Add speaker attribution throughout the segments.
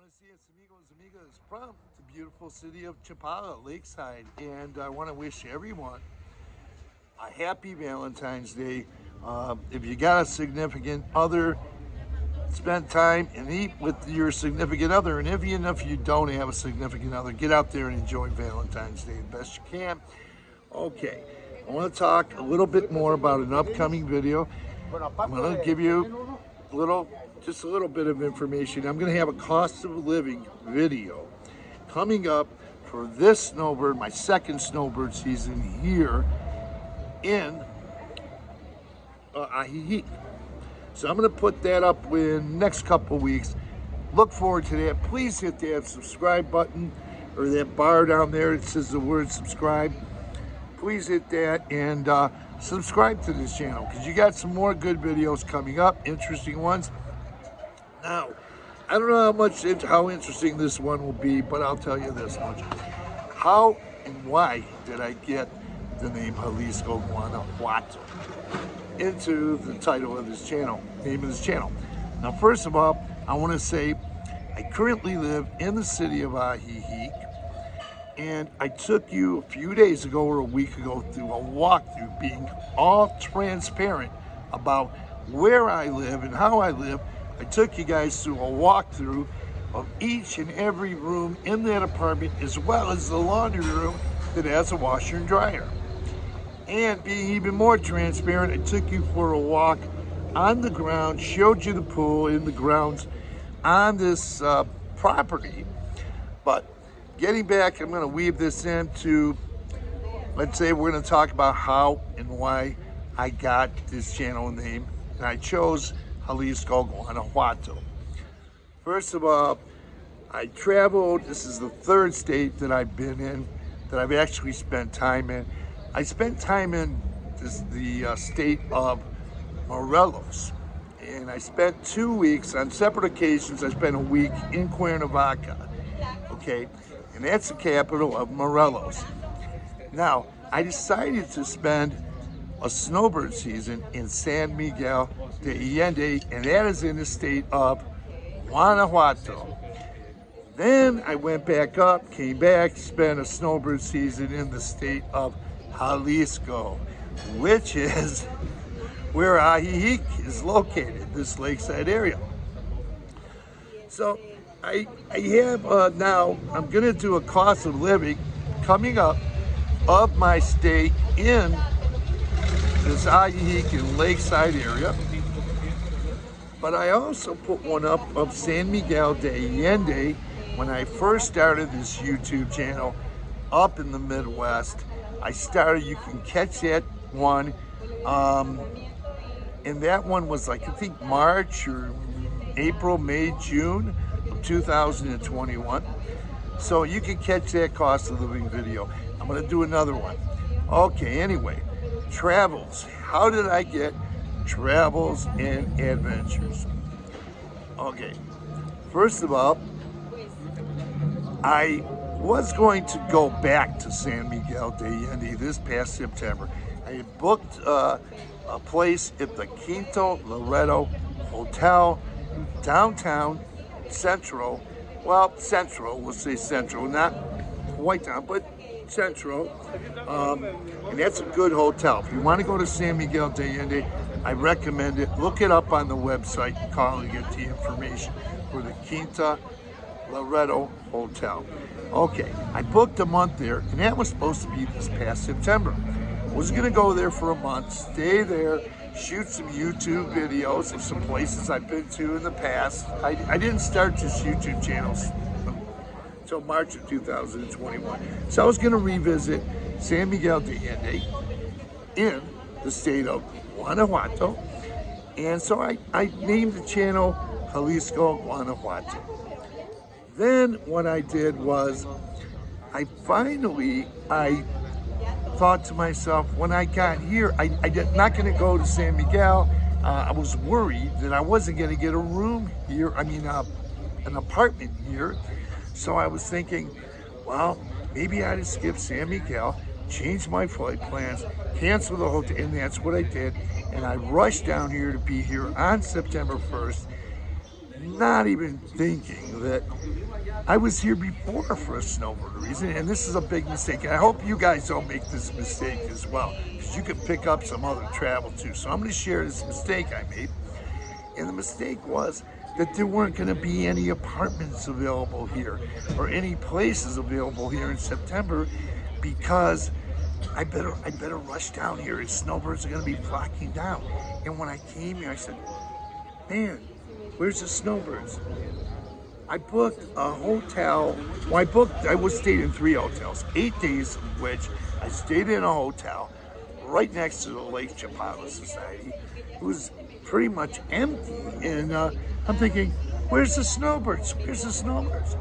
Speaker 1: Buenos dias, amigos, amigas, from the beautiful city of Chapala, Lakeside, and I want to wish everyone a happy Valentine's Day. If you got a significant other, spend time and eat with your significant other, and even if you don't have a significant other, get out there and enjoy Valentine's Day the best you can. Okay, I want to talk a little bit more about an upcoming video. I'm going to give you just a little bit of information. I'm going to have a cost of living video coming up for this snowbird, my second snowbird season here in Ajijic. So I'm going to put that up in the next couple of weeks. Look forward to that. Please hit that subscribe button or that bar down there that says the word subscribe. Please hit that and subscribe to this channel because you got some more good videos coming up, interesting ones. Now, I don't know how interesting this one will be, but I'll tell you this much. How and why did I get the name Jalisco Guanajuato into the title of this channel, name of this channel? Now, first of all, I want to say I currently live in the city of Ajijic, and I took you a few days ago or a week ago through a walkthrough, being all transparent about where I live and how I live. I took you guys through a walkthrough of each and every room in that apartment, as well as the laundry room that has a washer and dryer. And being even more transparent, I took you for a walk on the ground, showed you the pool in the grounds on this property. But getting back, I'm going to weave this into, let's say we're going to talk about how and why I got this channel name. And I chose Jalisco Guanajuato. First of all, I traveled, this is the third state that I've been in, that I've actually spent time in. I spent time in the state of Morelos, and I spent 2 weeks on separate occasions. I spent a week in Cuernavaca, okay, and that's the capital of Morelos. Now, I decided to spend a snowbird season in San Miguel de Allende, and that is in the state of Guanajuato. Then I went back up, came back, spent a snowbird season in the state of Jalisco, which is where Ajijic is located, this lakeside area. So I have now, I'm gonna do a cost of living coming up of my stay in this Ajijic and lakeside area. But I also put one up of San Miguel de Allende when I first started this YouTube channel up in the Midwest. I started, you can catch that one, and that one was like, I think March or April, May, June of 2021. So you can catch that cost of living video. I'm gonna do another one. Okay, anyway, travels. How did I get travels and adventures? Okay, first of all, I was going to go back to San Miguel de Allende this past September. I had booked a place at the Quinto Loreto Hotel, downtown Central. Well, Central, we'll say Central, not quite down, but Central. And that's a good hotel. If you want to go to San Miguel de Allende, I recommend it. Look it up on the website and call and get the information for the Quinta Loreto Hotel. Okay, I booked a month there, and that was supposed to be this past September. I was gonna go there for a month, stay there, shoot some YouTube videos of some places I've been to in the past. I didn't start this YouTube channel until March of 2021. So I was gonna revisit San Miguel de Allende in the state of Guanajuato. And so I named the channel Jalisco Guanajuato. Then what I did was, I thought to myself, when I got here, I'm not gonna go to San Miguel. I was worried that I wasn't gonna get a room here, an apartment here. So I was thinking, well, maybe I just skip San Miguel, change my flight plans, cancel the hotel, and that's what I did. And I rushed down here to be here on September 1st. not even thinking that I was here before for a snowboard reason, and this is a big mistake. And I hope you guys don't make this mistake as well, because you can pick up some other travel too. So I'm going to share this mistake I made, and the mistake was that there weren't going to be any apartments available here or any places available here in September, because I better rush down here. As snowbirds are going to be flocking down. And when I came here, I said, man, where's the snowbirds? I booked a hotel. Well, I stayed in 3 hotels, 8 days of which I stayed in a hotel right next to the Lake Chapala Society. It was pretty much empty. And I'm thinking, where's the snowbirds? Where's the snowbirds?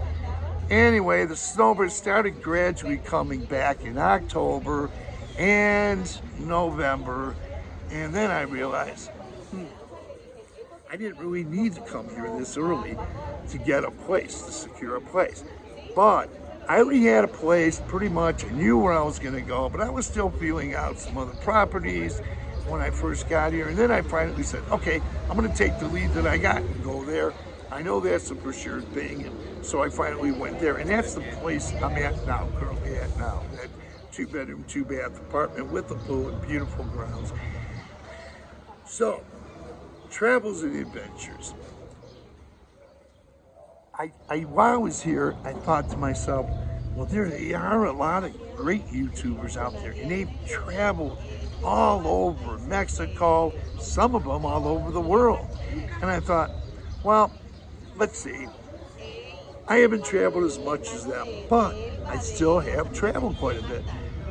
Speaker 1: Anyway, the snowbirds started gradually coming back in October and November. And then I realized, I didn't really need to come here this early to get a place, to secure a place. But I already had a place pretty much. I knew where I was going to go, but I was still feeling out some other properties when I first got here. And then I finally said, okay, I'm going to take the lead that I got and go there. I know that's a for sure thing. And so I finally went there. And that's the place I'm at now, currently at now. That 2-bedroom, 2-bath apartment with a pool and beautiful grounds. So, travels and adventures. While I was here, I thought to myself, well, there are a lot of great YouTubers out there, and they've traveled all over Mexico, some of them all over the world. And I thought, well, let's see. I haven't traveled as much as them, but I still have traveled quite a bit.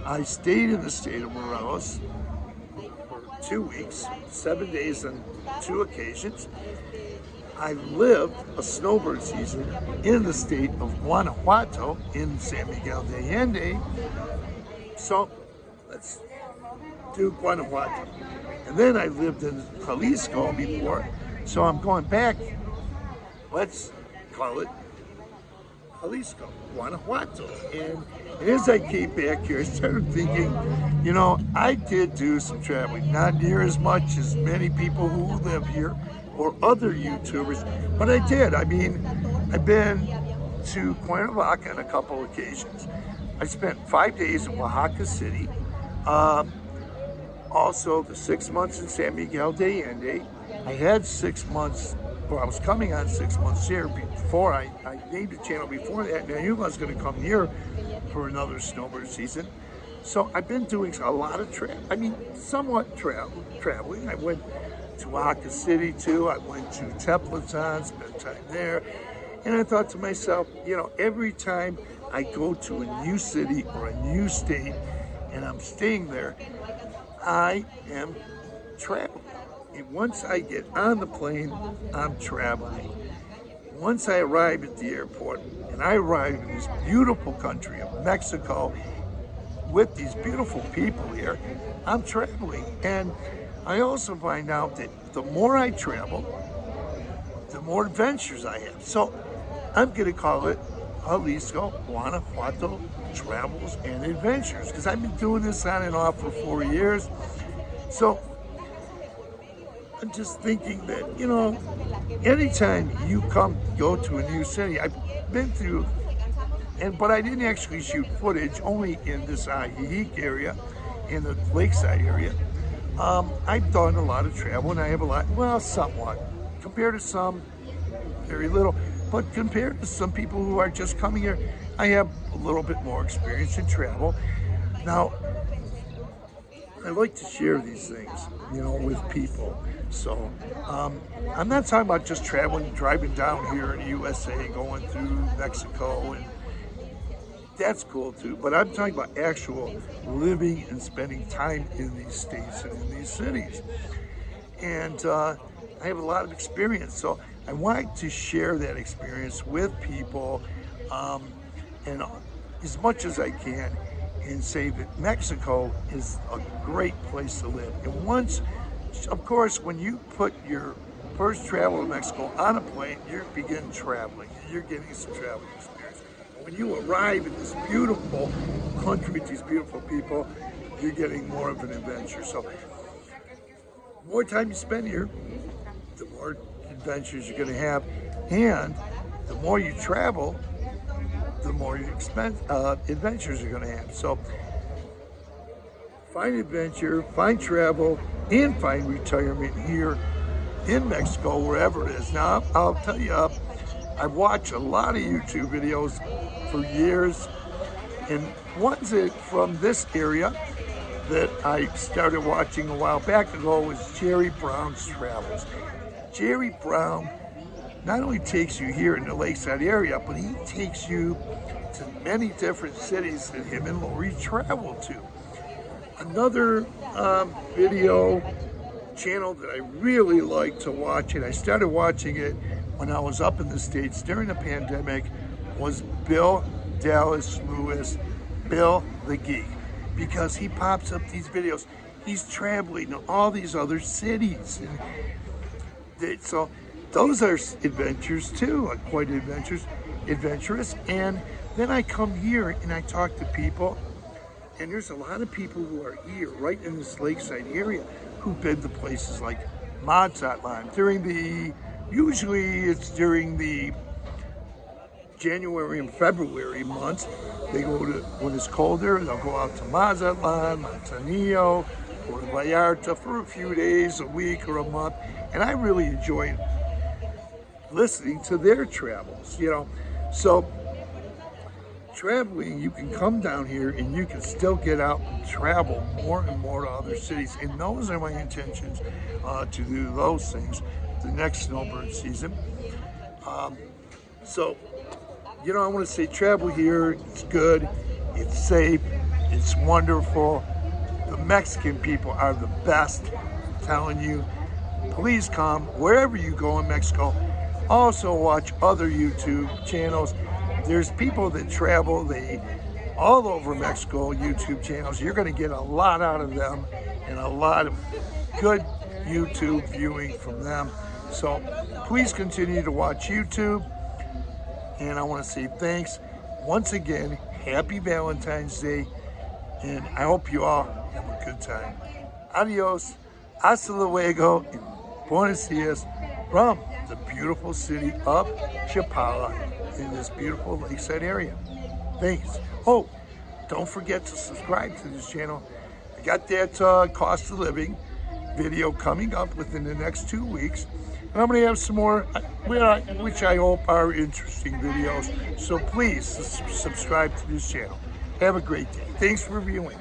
Speaker 1: I stayed in the state of Morelos for 2 weeks, 7 days on 2 occasions. I lived a snowbird season in the state of Guanajuato in San Miguel de Allende. So let's do Guanajuato. And then I lived in Jalisco before, so I'm going back. Let's call it Jalisco, Guanajuato. And as I came back here, I started thinking, you know, I did do some traveling, not near as much as many people who live here or other YouTubers, but I did. I mean, I've been to Cuernavaca on a couple occasions. I spent 5 days in Oaxaca City. Also, the 6 months in San Miguel de Allende. I had 6 months, well, I was coming on 6 months here before I named the channel before that, and I knew I was going to come here for another snowbird season. So I've been doing a lot of somewhat traveling. I went to Oaxaca City too. I went to Tepoztlán, spent time there. And I thought to myself, you know, every time I go to a new city or a new state and I'm staying there, I am traveling. And once I get on the plane, I'm traveling. Once I arrive at the airport and I arrive in this beautiful country of Mexico with these beautiful people here, I'm traveling. And I also find out that the more I travel, the more adventures I have. So I'm going to call it Jalisco Guanajuato Travels and Adventures, because I've been doing this on and off for 4 years. So I'm just thinking that, you know, anytime you go to a new city, I've been through, but I didn't actually shoot footage, only in this Ajijic area, in the lakeside area. I've done a lot of travel, and I have a lot, well, somewhat. Compared to some, very little. But compared to some people who are just coming here, I have a little bit more experience in travel. Now, I like to share these things, you know, with people. So, I'm not talking about just traveling, driving down here in the USA, going through Mexico, and that's cool too, but I'm talking about actual living and spending time in these states and in these cities. And I have a lot of experience, so I want to share that experience with people, and as much as I can, and say that Mexico is a great place to live. And once, of course, when you put your first travel to Mexico on a plane, you begin traveling. You're getting some traveling experience. When you arrive in this beautiful country with these beautiful people, you're getting more of an adventure. So the more time you spend here, the more adventures you're going to have. And the more you travel, the more adventures you're gonna have. So find adventure, find travel, and find retirement here in Mexico, wherever it is. Now, I'll tell you, I've watched a lot of YouTube videos for years, and ones that from this area that I started watching a while back ago was Jerry Brown's Travels. Jerry Brown not only takes you here in the lakeside area, but he takes you to many different cities that him and Lori travel to. Another video channel that I really like to watch, and I started watching it when I was up in the States during the pandemic, was Bill Dallas Lewis, Bill the Geek, because he pops up these videos. He's traveling to all these other cities. And so those are adventures too, quite adventurous. And then I come here and I talk to people, and there's a lot of people who are here right in this lakeside area who've been to places like Mazatlan usually it's during the January and February months. They go to, when it's colder, they'll go out to Mazatlan, Manzanillo, or Vallarta for a few days, a week, or a month. And I really enjoy listening to their travels, you know. So traveling, you can come down here and you can still get out and travel more and more to other cities. And those are my intentions to do those things the next snowbird season. So, you know, I want to say travel here, it's good, it's safe, it's wonderful. The Mexican people are the best, I'm telling you. Please come wherever you go in Mexico. Also watch other YouTube channels. There's people that travel all over Mexico, YouTube channels. You're going to get a lot out of them and a lot of good YouTube viewing from them. So please continue to watch YouTube. And I want to say thanks once again. Happy Valentine's Day. And I hope you all have a good time. Adios. Hasta luego. And buenos dias from the beautiful city of Chapala in this beautiful lakeside area. Thanks. Oh, don't forget to subscribe to this channel. I got that cost of living video coming up within the next 2 weeks. And I'm going to have some more, which I hope are interesting videos. So please subscribe to this channel. Have a great day. Thanks for viewing.